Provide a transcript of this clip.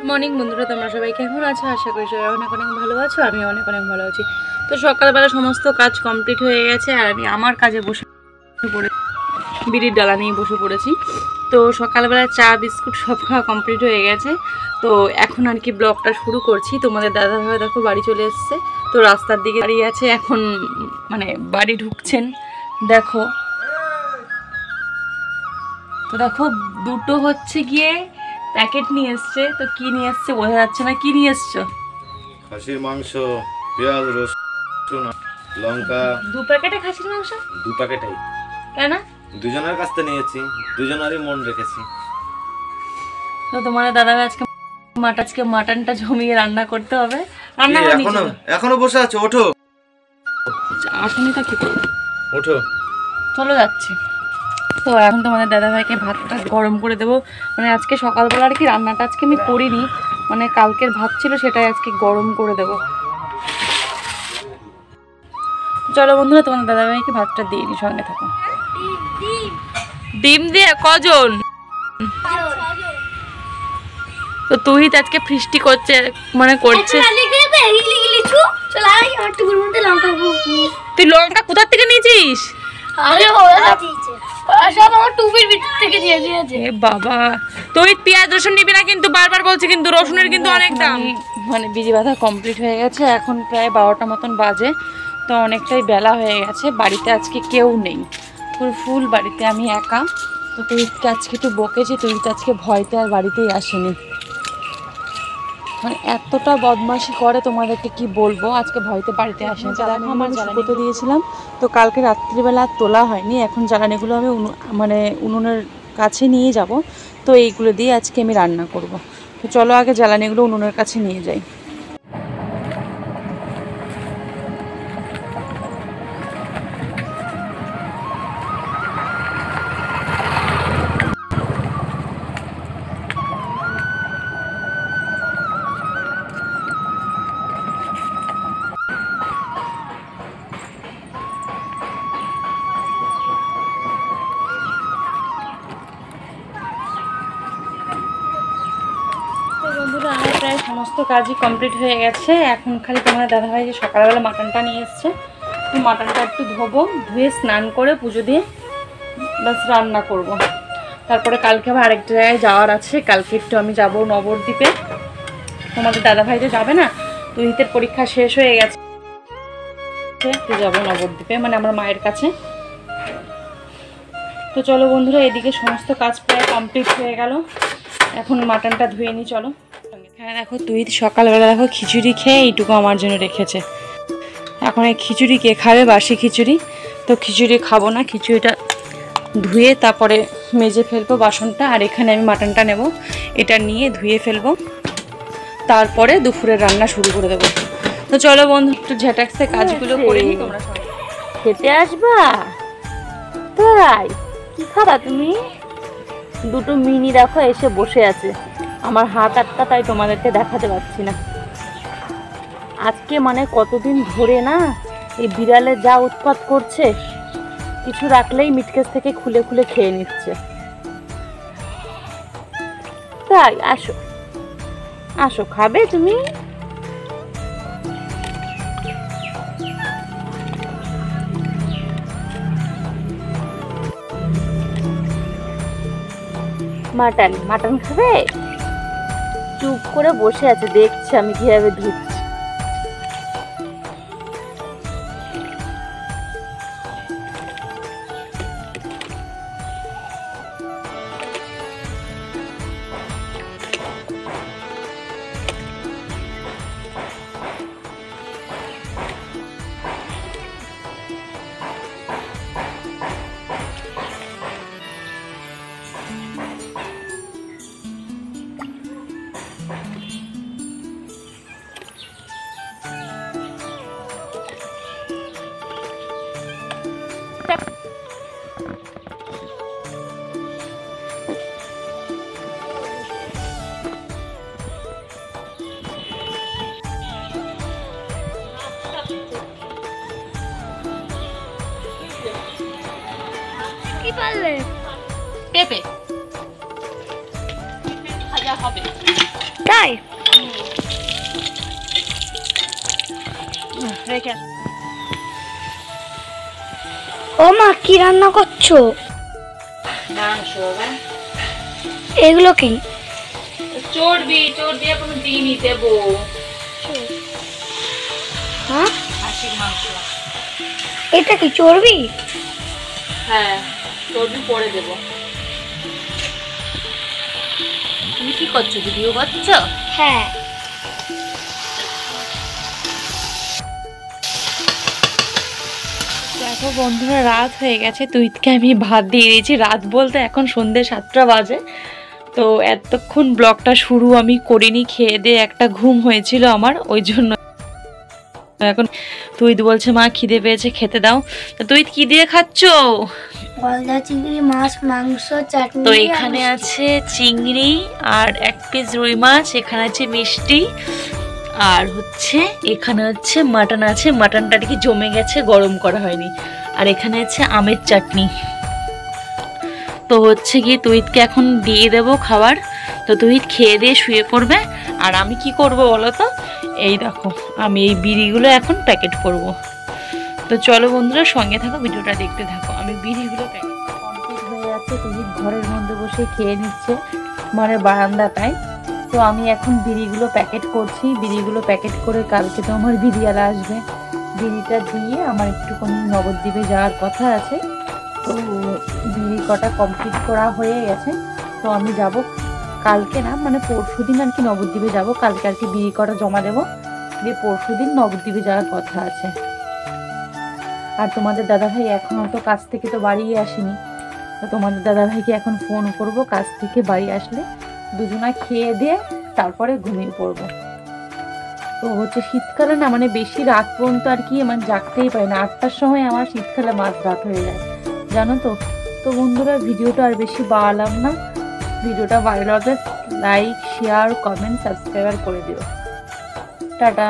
Morning বন্ধুরা, তোমরা সবাই কেমন আছো? আশা করি সবাই অনেক অনেক ভালো আছো। আমি অনেক অনেক ভালো আছি। তো সকালবেলা সমস্ত কাজ কমপ্লিট হয়ে গেছে আর আমি আমার কাজে বসে পড়ে বিড়ির ডালা নিয়ে বসে পড়েছি। তো সকালবেলা চা বিস্কুট সব খাওয়া কমপ্লিট হয়ে গেছে। তো এখন আর কি ব্লগটা শুরু করছি। তোমাদের দাদাভাই দেখো বাড়ি চলে এসছে, তো রাস্তার দিকে দাঁড়িয়ে আছে, এখন মানে বাড়ি ঢুকছেন। দেখো তো দেখো দুটো হচ্ছে গিয়ে প্যাকেট নিয়ে এসছে। তো কি নিয়ে এসছে বোঝা যাচ্ছে না। কি নিয়ে এসছো? খাসির মাংস, পেঁয়াজ, রসুন, লঙ্কা। দু প্যাকেটে খাসির মাংস? দু প্যাকেটাই। কেন? দুজনের কাছ থেকে নিয়েছি, দুজনেরই মন রেখেছি। তো তোমার দাদা আজকে মাটনটা জমিয়ে রান্না করতে হবে। রান্না এখনো বসে আছো? ওঠো। আসুনি তা কি করবো, ওঠো। চলো যাচ্ছি। তো এখন তোমাদের দাদাভাইকে ভাতটা গরম করে দেবো। মানে আজকে সকালবেলা আর কি রান্নাটা আজকে আমি করিনি, মানে কালকের ভাত ছিল সেটাই আজকে গরম করে দেবো। চলো বন্ধুরা, তোমাদের দাদাভাইকে ভাতটা দিয়ে নি, সঙ্গে থাকো। ডিম দিয়ে কজন? তো তুই আজকে ফিস্টি করছে, মানে করছে। তুই লঙ্কা কোথা থেকে নিয়েছিস? বাবা তুই পেঁয়াজ রসুন নিবি না কিন্তু, বারবার বলছি কিন্তু, রসুনের কিন্তু অনেক দাম। মানে বিড়ি বাঁধা কমপ্লিট হয়ে গেছে, এখন প্রায় 12টা মতন বাজে। তো অনেকটাই বেলা হয়ে গেছে। বাড়িতে আজকে কেউ নেই, ফুল বাড়িতে আমি একা। তো তুই আজকে একটু বকেছি, তুই আজকে ভয়তে আর বাড়িতেই আসেনি। মানে এতটা বদমাশি করে তোমাদেরকে কি বলবো, আজকে ভয়তে বাড়িতে আসেনি। দেখো আমার জ্বালানি দিয়েছিলাম, তো কালকে রাত্রিবেলা তোলা হয়নি। এখন জ্বালানিগুলো আমি মানে উনুনের কাছে নিয়ে যাব। তো এইগুলো দিয়ে আজকে আমি রান্না করব। তো চলো আগে জ্বালানিগুলো উনুনের কাছে নিয়ে যাই। বন্ধুরা আমার প্রায় সমস্ত কাজই কমপ্লিট হয়ে গেছে। এখন খালি তোমার দাদাভাই যে সকালবেলা মাটনটা নিয়ে এসছে, তো মাটনটা একটু ধোবো, ধুয়ে স্নান করে পুজো দিয়ে বাস রান্না করব। তারপরে কালকে আবার আরেক জায়গায় যাওয়ার আছে। কালকে একটু আমি যাব নবদ্বীপে। তোমাদের দাদাভাই তো যাবে না, তো ঈদের পরীক্ষা শেষ হয়ে গেছে, তো যাবো নবদ্বীপে, মানে আমার মায়ের কাছে। তো চলো বন্ধুরা, এদিকে সমস্ত কাজ প্রায় কমপ্লিট হয়ে গেল। এখন মাটনটা ধুয়ে নিই, চলো। হ্যাঁ দেখো, তুই সকালবেলা দেখো খিচুড়ি খেয়ে এইটুকু আমার জন্য রেখেছে। এখন এই খিচুড়ি কে খাবে? বাসি খিচুড়ি। তো খিচুড়ি খাবো না, খিচুড়িটা ধুয়ে তারপরে মেজে ফেলবো বাসনটা। আর এখানে আমি মাটনটা নেব, এটা নিয়ে ধুয়ে ফেলবো, তারপরে দুপুরের রান্না শুরু করে দেবো। তো চলো বন্ধু, একটু ঝেটাক্সে কাজগুলো করে নিই। তোমরা খেতে আসবা? তাই কি খাবা তুমি? দুটো মিনি দেখো এসে বসে আছে, আমার হাত আটকা, তাই তোমাদেরকে দেখাতে পারছি না। আজকে মানে কতদিন ধরে না এই বিড়ালে যা উৎপাত করছে, কিছু রাখলেই মিটকেস থেকে খুলে খুলে খেয়ে নিচ্ছে। তাই আসো আসো, খাবে তুমি? মাটন মাটন খাবে? চুপ করে বসে আছে, দেখছে আমি কিভাবে ধুচ্ছি। কি পারলে? পেঁপে ভাজা হবে। তাই রেখে ও মা কি রান্না করছো? মাংস হবে। এগুলো কি? চর্বি এখন দিইনি দেবো। হ্যাঁ খাসির মাংস। এটা কি চর্বি? হ্যাঁ চর্বি পরে দেবো। তুমি কি করছো, ভিডিও করছো? হ্যাঁ দেখো বন্ধুরা, রাত হয়ে গেছে। তুইকে আমি ভাত দিয়ে দিয়েছি। রাত বলতে এখন সন্ধ্যে 7টা বাজে। তো এতক্ষণ ব্লগটা শুরু আমি করিনি, খেয়ে দিয়ে একটা ঘুম হয়েছিল আমার, ওই জন্য এখন তুই বলছে মা খিদে পেয়েছে খেতে দাও। তো তুই কি দিয়ে খাচ্ছো? গলদা চিংড়ি মাছ, মাংস, চাটনি। তো এখানে আছে চিংড়ি আর 1 পিস রুই মাছ, এখানে আছে মিষ্টি, আর এখানে মাটন আছে। মাটনটা কি জমে গেছে, গরম করা হয়নি। আর এখানে আছে আমের চাটনি। তো কি তুইকে এখন দিয়ে দেবো খাবার। তো তুই খেয়ে দিয়ে শুয়ে পড়বে। আর আমি কি করব বলো তো? এই দেখো, আমি এই বিড়িগুলো এখন প্যাকেট করব। তো চলো বন্ধুরা, সঙ্গে থাকো, ভিডিওটা দেখতে থাকো। আমি বিড়িগুলো প্যাকেট কমপ্লিট হয়ে যাচ্ছে। তুই ঘরের মধ্যে বসে খেয়ে নিচ্ছে, মানে বারান্দাটায়। তো আমি এখন বিড়িগুলো প্যাকেট করছি। বিড়িগুলো প্যাকেট করে কালকে তো আমার বিড়িওয়ালা আসবে। বিড়িটা দিয়ে আমার একটুখানি নবদ্বীপে যাওয়ার কথা আছে। তো বিড়ি কটা কমপ্লিট করা হয়ে গেছে। তো আমি যাব কালকে, না মানে পরশুদিন আর কি নবদ্বীপে যাব। কালকে আর কি বিড়ি কটা জমা দেবো, দিয়ে পরশুদিন নবদ্বীপে যাওয়ার কথা আছে। আর তোমাদের দাদাভাই এখনও তো কাজ থেকে তো বাড়ি আসেনি। তো তোমাদের দাদাভাইকে এখন ফোন করব, কাজ থেকে বাড়ি আসলে দুজনা খেয়ে দিয়ে তারপরে ঘুমিয়ে পড়বো। তো শীতকালে না মানে বেশি রাত পর্যন্ত আর কি মানে জাগতেই পারি না। 8টার সময় আমার শীতকালে মাঝরাত হয়ে যায়, জানো তো। তো বন্ধুরা, ভিডিওটা আর বেশি বাড়ালাম না। ভিডিওটা ভালো লাগলে লাইক, শেয়ার, কমেন্ট, সাবস্ক্রাইব করে দিও। টাটা।